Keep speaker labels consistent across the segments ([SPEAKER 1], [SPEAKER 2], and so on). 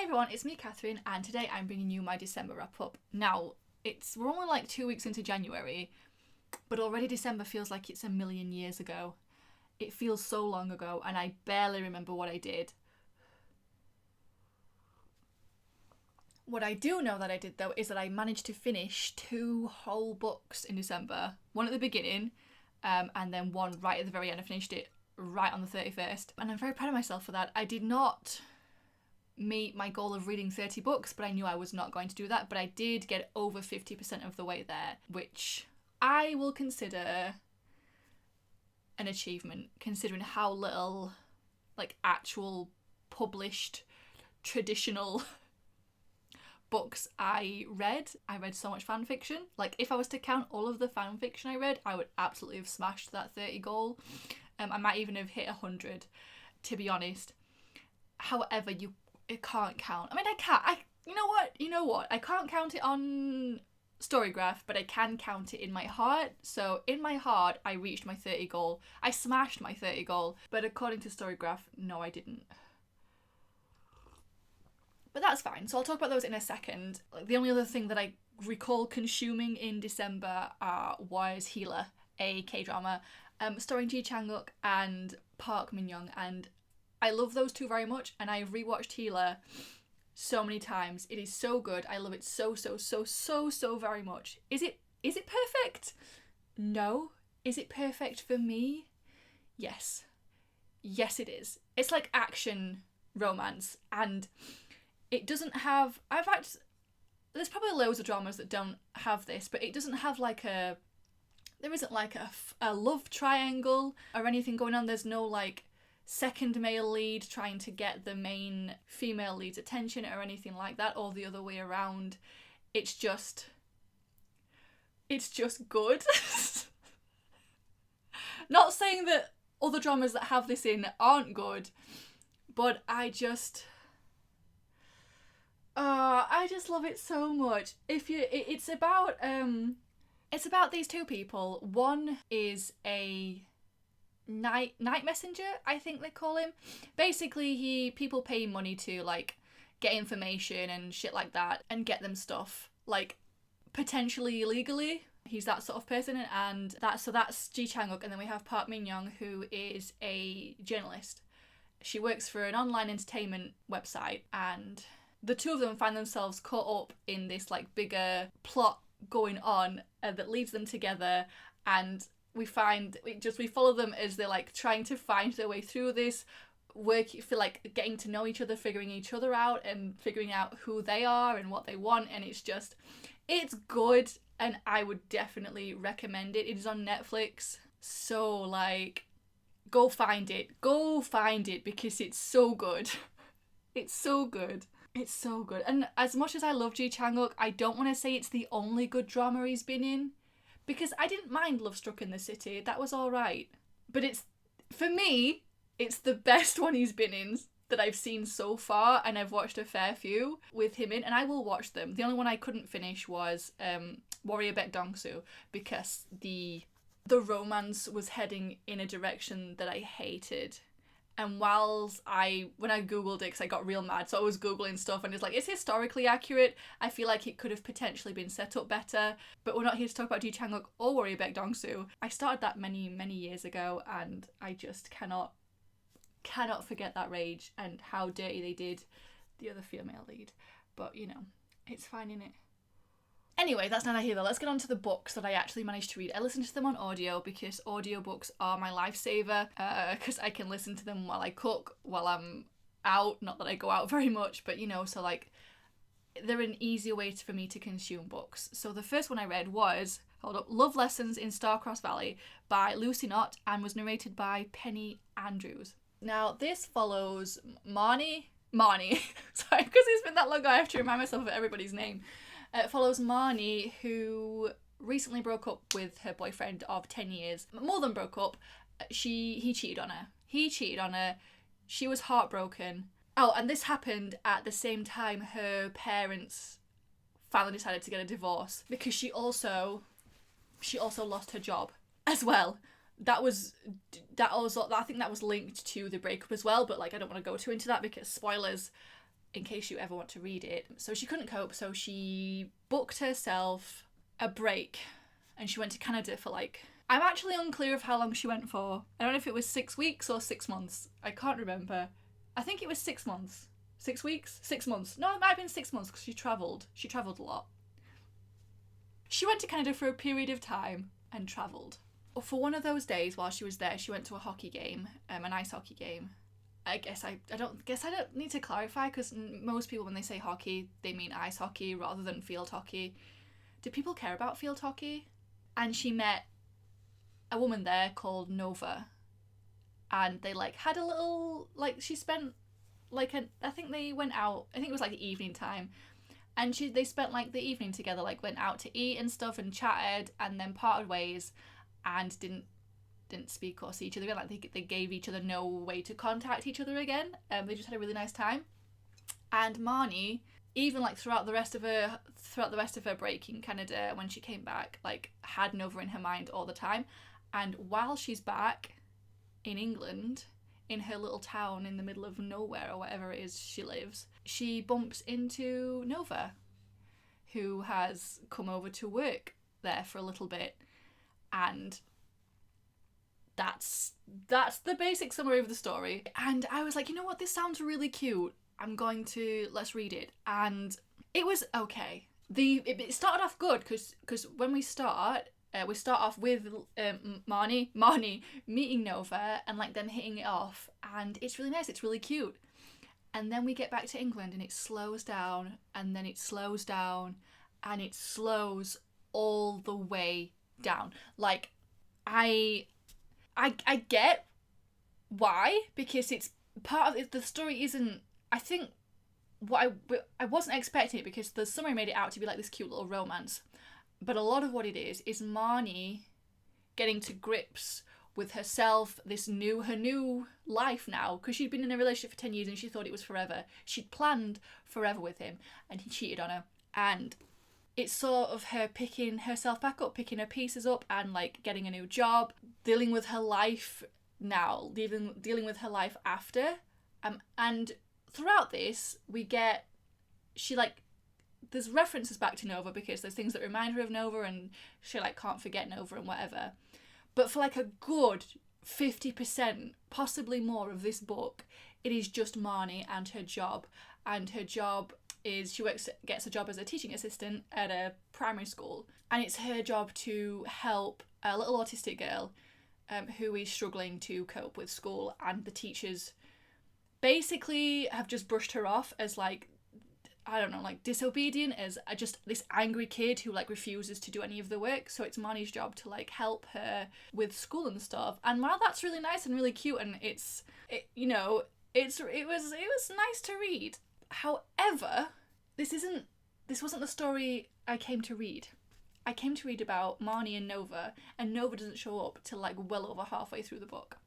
[SPEAKER 1] everyone, it's me, Catherine, and today I'm bringing you my December wrap-up. Now, we're only like 2 weeks into January, but already December feels like it's a million years ago. It feels so long ago, and I barely remember what I did. What I do know that I did, though, is that I managed to finish 2 whole books in December. One at the beginning, and then one right at the very end. I finished it right on the 31st, and I'm very proud of myself for that. I did not meet my goal of reading 30 books, but I knew I was not going to do that, but I did get over 50% of the way there, which I will consider an achievement, considering how little, like, actual published traditional books I read. I read so much fan fiction. Like, if I was to count all of the fan fiction I read, I would absolutely have smashed that 30 goal. I might even have hit 100, to be honest. However, it can't count. I mean, you know what? I can't count it on Storygraph, but I can count it in my heart. So in my heart, I reached my 30 goal. I smashed my 30 goal. But according to Storygraph, no, I didn't. But that's fine. So I'll talk about those in a second. The only other thing that I recall consuming in December was Healer, a K-drama, starring Ji Chang-wook and Park Min-young. And I love those two very much, and I've rewatched Healer so many times. It is so good. I love it so very much. Is it perfect? No. Is it perfect for me? Yes. Yes, it is. It's like action romance, and it doesn't have... there's probably loads of dramas that don't have this, but it doesn't have like a... There isn't like a love triangle or anything going on. There's no like second male lead trying to get the main female lead's attention or anything like that, or the other way around. It's just good. Not saying that other dramas that have this in aren't good, but I just love it so much. It's about these two people. One is a night messenger, I think they call him. Basically, people pay money to like get information and shit like that and get them stuff, like potentially illegally. He's that sort of person, and that's Ji Chang-wook. And then we have Park Min-young, who is a journalist. She works for an online entertainment website, and the two of them find themselves caught up in this like bigger plot going on that leads them together, and we follow them as they're like trying to find their way through this work, feel like getting to know each other, figuring each other out, and figuring out who they are and what they want. And it's good, and I would definitely recommend it. It is on Netflix, so like go find it because it's so good. It's so good. And as much as I love Ji Chang-wook, I don't want to say it's the only good drama he's been in, because I didn't mind Love Struck in the City. That was alright. But for me, it's the best one he's been in that I've seen so far, and I've watched a fair few with him in, and I will watch them. The only one I couldn't finish was Warrior Baek Dong-soo, because the romance was heading in a direction that I hated. And when I googled it, because I got real mad, so I was googling stuff, and it's like, it's historically accurate. I feel like it could have potentially been set up better, but we're not here to talk about Ji Chang-wook or Warrior Baek Dong-soo. I started that many years ago, and I just cannot forget that rage and how dirty they did the other female lead. But you know, it's fine, innit? Anyway, that's neither here nor there. Let's get on to the books that I actually managed to read. I listened to them on audio because audiobooks are my lifesaver, because I can listen to them while I cook, while I'm out. Not that I go out very much, but you know, so like they're an easier way for me to consume books. So the first one I read was Love Lessons in Starcross Valley by Lucy Knott, and was narrated by Penny Andrews. Now this follows Marnie. Sorry, because it's been that long, I have to remind myself of everybody's name. It follows Marnie, who recently broke up with her boyfriend of 10 years. More than broke up, he cheated on her. She was heartbroken. Oh, and this happened at the same time her parents finally decided to get a divorce, because she also lost her job as well. I think that was linked to the breakup as well, but like I don't want to go too into that because spoilers. in case you ever want to read it. So she couldn't cope, so she booked herself a break and she went to Canada for like, I'm actually unclear of how long she went for. I don't know if it was 6 weeks or 6 months. I can't remember. I think it was 6 months. 6 weeks? 6 months. No, it might have been 6 months because she travelled. She travelled a lot. She went to Canada for a period of time and travelled. For one of those days while she was there, she went to a hockey game, an ice hockey game. I don't need to clarify, because most people, when they say hockey, they mean ice hockey rather than field hockey. Do people care about field hockey? And she met a woman there called Nova, and they like had a little, like, she spent like I think they went out, I think it was like the evening time, and they spent like the evening together, like went out to eat and stuff and chatted, and then parted ways and didn't speak or see each other again. Like they gave each other no way to contact each other again. They just had a really nice time. And Marnie, even like throughout the rest of her break in Canada, when she came back, like had Nova in her mind all the time. And while she's back in England, in her little town in the middle of nowhere or whatever it is she lives, she bumps into Nova, who has come over to work there for a little bit. And that's the basic summary of the story. And I was like, you know what, this sounds really cute. Let's read it. And it was okay. It started off good because when we start off with Marnie meeting Nova and like them hitting it off, and it's really nice, it's really cute. And then we get back to England and it slows down, and then it slows down, and it slows all the way down. Like, I get why, because it's part of it. The story isn't, I think, what I wasn't expecting it, because the summary made it out to be like this cute little romance, but a lot of what it is Marnie getting to grips with herself, her new life now, because she'd been in a relationship for 10 years and she thought it was forever. She'd planned forever with him, and he cheated on her, and it's sort of her picking herself back up, picking her pieces up, and like getting a new job, dealing with her life now, dealing with her life after. And throughout this, there's references back to Nova, because there's things that remind her of Nova, and she like can't forget Nova and whatever. But for like a good 50%, possibly more of this book, it is just Marnie and her job. And her job is she gets a job as a teaching assistant at a primary school, and it's her job to help a little autistic girl who is struggling to cope with school, and the teachers basically have just brushed her off as like, I don't know, like disobedient, as just this angry kid who like refuses to do any of the work. So it's Marnie's job to like help her with school and stuff. And while that's really nice and really cute, and it was nice to read. However, this wasn't the story I came to read. I came to read about Marnie and Nova doesn't show up till like well over halfway through the book.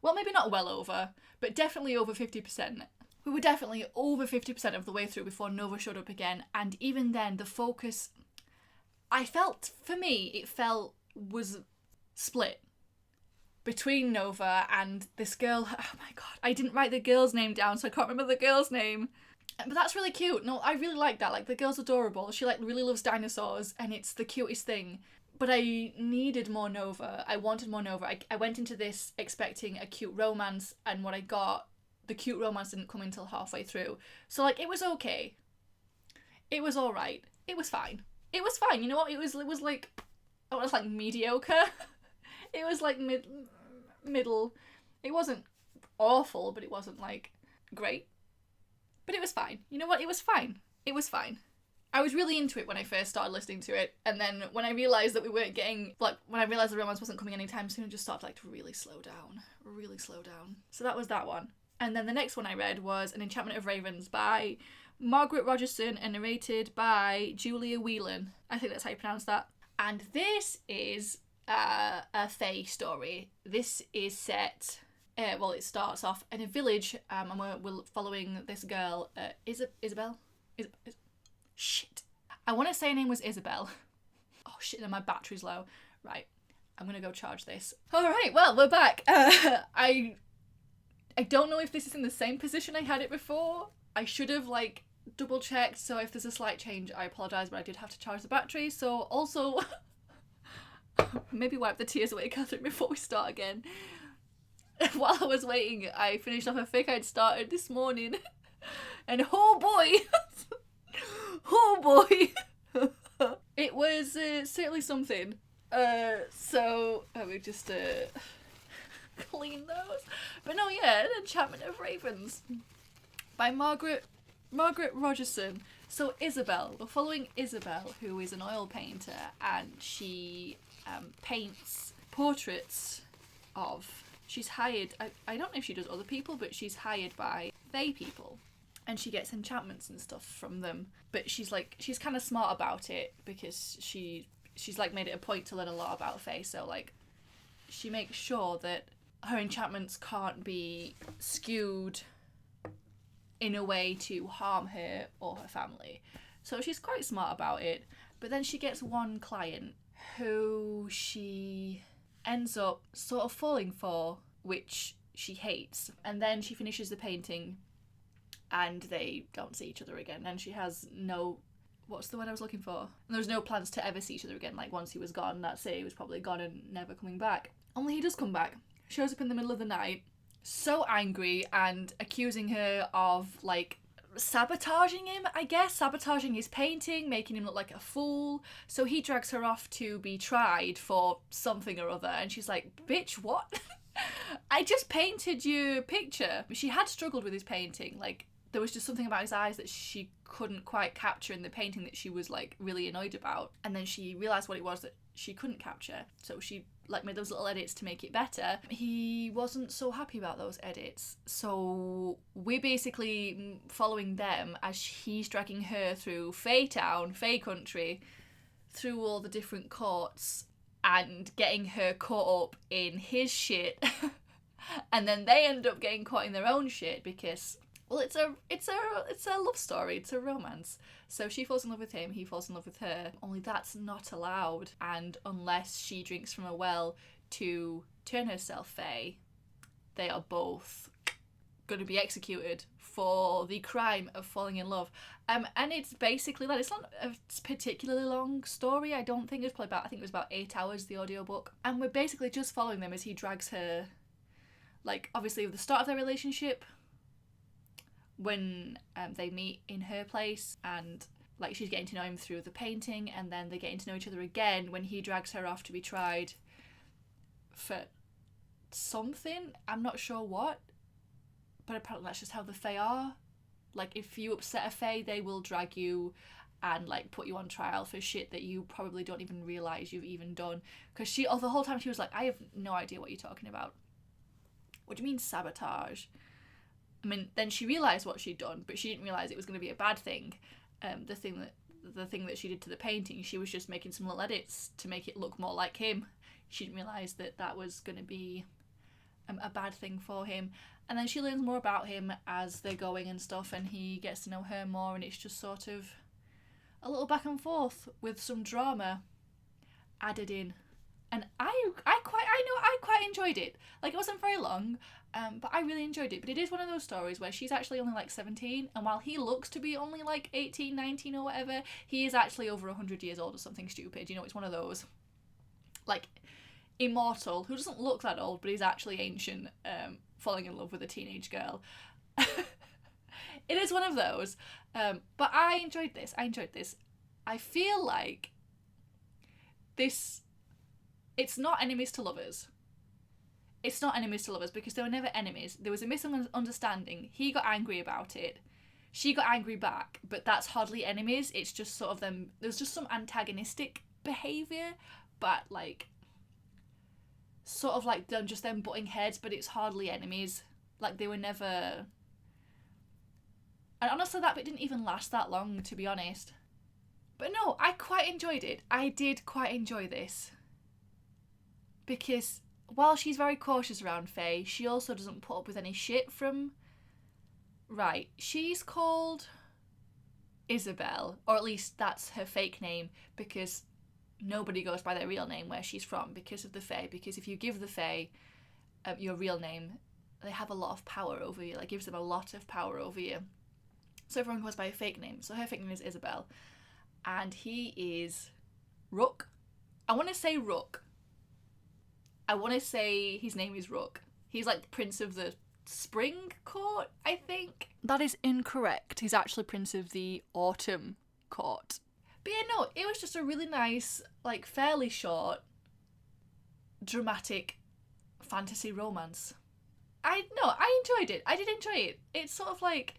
[SPEAKER 1] Well, maybe not well over, but definitely over 50%. We were definitely over 50% of the way through before Nova showed up again, and even then the focus, was split between Nova and this girl. Oh my god, I didn't write the girl's name down, so I can't remember the girl's name. But that's really cute. No, I really like that. Like, the girl's adorable. She like really loves dinosaurs, and it's the cutest thing. But I needed more Nova. I wanted more Nova. I went into this expecting a cute romance, and what I got, the cute romance didn't come until halfway through. So like, it was okay. It was alright. It was fine. It was fine. You know what? It was like mediocre. It was like middle. It wasn't awful, but it wasn't like great. But it was fine. You know what? It was fine. It was fine. I was really into it when I first started listening to it, and then when I realised that we weren't getting, like, when I realised the romance wasn't coming anytime soon, I just started like to really slow down. So that was that one. And then the next one I read was An Enchantment of Ravens by Margaret Rogerson and narrated by Julia Whelan. I think that's how you pronounce that. And this is a fae story. This is set... it starts off in a village, and we're following this girl, Isabel? Shit. I want to say her name was Isabel. Oh shit, my battery's low. Right, I'm gonna go charge this. Alright, well, we're back. I don't know if this is in the same position I had it before, I should have like double checked, so if there's a slight change I apologise, but I did have to charge the battery, so also maybe wipe the tears away, Catherine, before we start again. While I was waiting, I finished off a fic I'd started this morning, and oh boy, oh boy, it was certainly something. So let me just clean those. But no, yeah, An Enchantment of Ravens by Margaret Rogerson. So Isabel, we're following Isabel, who is an oil painter, and she paints portraits of. She's hired. I don't know if she does other people, but she's hired by they people, and she gets enchantments and stuff from them. But she's kind of smart about it because she's like made it a point to learn a lot about Fae. So like, she makes sure that her enchantments can't be skewed in a way to harm her or her family. So she's quite smart about it. But then she gets one client who she ends up sort of falling for, which she hates. And then she finishes the painting and they don't see each other again. And she has no... What's the word I was looking for? And there's no plans to ever see each other again. Like, once he was gone, that's it. He was probably gone and never coming back. Only he does come back. Shows up in the middle of the night, so angry, and accusing her of, like, sabotaging him, I guess. Sabotaging his painting, making him look like a fool. So he drags her off to be tried for something or other. And she's like, bitch, what? I just painted your picture. She had struggled with his painting. Like, there was just something about his eyes that she couldn't quite capture in the painting that she was, like, really annoyed about. And then she realised what it was that she couldn't capture. So she, like, made those little edits to make it better. He wasn't so happy about those edits. So we're basically following them as he's dragging her through Fae Town, Fae Country, through all the different courts and getting her caught up in his shit. And then they end up getting caught in their own shit because... Well, it's a love story. It's a romance. So she falls in love with him, he falls in love with her. Only that's not allowed. And unless she drinks from a well to turn herself Fae, they are both going to be executed for the crime of falling in love. And it's basically that. It's not a particularly long story. I don't think it's probably about. I think it was about 8 hours, the audiobook. And we're basically just following them as he drags her. Like, obviously, at the start of their relationship, when they meet in her place, and like she's getting to know him through the painting, and then they're getting to know each other again when he drags her off to be tried for something. I'm not sure what, but apparently that's just how the Fae are. Like, if you upset a Fae, they will drag you and like put you on trial for shit that you probably don't even realise you've even done. Because the whole time she was like, I have no idea what you're talking about. What do you mean sabotage? I mean, then she realised what she'd done, but she didn't realise it was going to be a bad thing. The thing that she did to the painting, she was just making some little edits to make it look more like him. She didn't realise that that was going to be a bad thing for him. And then she learns more about him as they're going and stuff, and he gets to know her more, and it's just sort of a little back and forth with some drama added in. And I quite enjoyed it. Like, it wasn't very long, but I really enjoyed it. But it is one of those stories where she's actually only like 17, and while he looks to be only like 18, 19 or whatever, he is actually over 100 years old or something stupid. You know, it's one of those, like, immortal, who doesn't look that old, but he's actually ancient, falling in love with a teenage girl. It is one of those. But I enjoyed this. I feel like this... It's not enemies to lovers. It's not enemies to lovers because they were never enemies. There was a misunderstanding. He got angry about it. She got angry back, but that's hardly enemies. It's just sort of them. There's just some antagonistic behaviour, but like, sort of like them butting heads, but it's hardly enemies. Like, they were never... And honestly, that bit didn't even last that long, to be honest. But no, I quite enjoyed it. I did quite enjoy this. Because while she's very cautious around Faye, she also doesn't put up with any shit from... Right, she's called Isabel, or at least that's her fake name, because nobody goes by their real name where she's from because of the Fae. Because if you give the Fae your real name, they have a lot of power over you. Like, gives them a lot of power over you. so everyone goes by a fake name. So her fake name is Isabel, and he is Rook. I want to say Rook. I want to say his name is Rook. He's like Prince of the Spring Court, I think. That is incorrect. He's actually Prince of the Autumn Court. But yeah, no, it was just a really nice, like fairly short, dramatic fantasy romance. I enjoyed it. I did enjoy it. It's sort of like,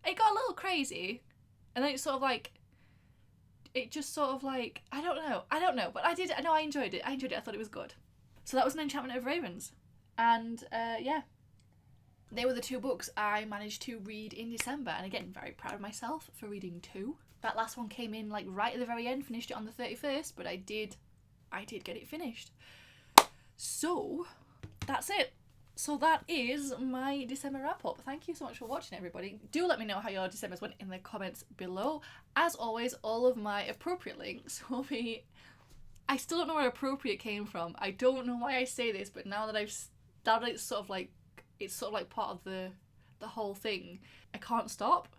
[SPEAKER 1] it got a little crazy, and then it's sort of like, it just sort of like, I don't know, but I enjoyed it. I thought it was good. So that was An Enchantment of Ravens. And yeah, they were the 2 books I managed to read in December, and again, very proud of myself for reading 2. That last one came in like right at the very end, finished it on the 31st, but I did get it finished. So that's it. So that is my December wrap-up. Thank you so much for watching, everybody. Do let me know how your Decembers went in the comments below. As always, all of my appropriate links will be... I still don't know where appropriate came from. I don't know why I say this, but now that it's sort of like part of the whole thing, I can't stop.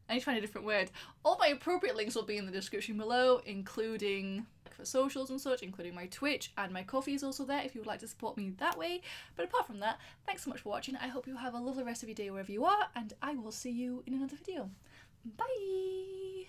[SPEAKER 1] I need to find a different word. All my appropriate links will be in the description below, including for socials and such, including my Twitch, and my Ko-fi is also there if you would like to support me that way. But apart from that, thanks so much for watching. I hope you have a lovely rest of your day wherever you are, and I will see you in another video. Bye!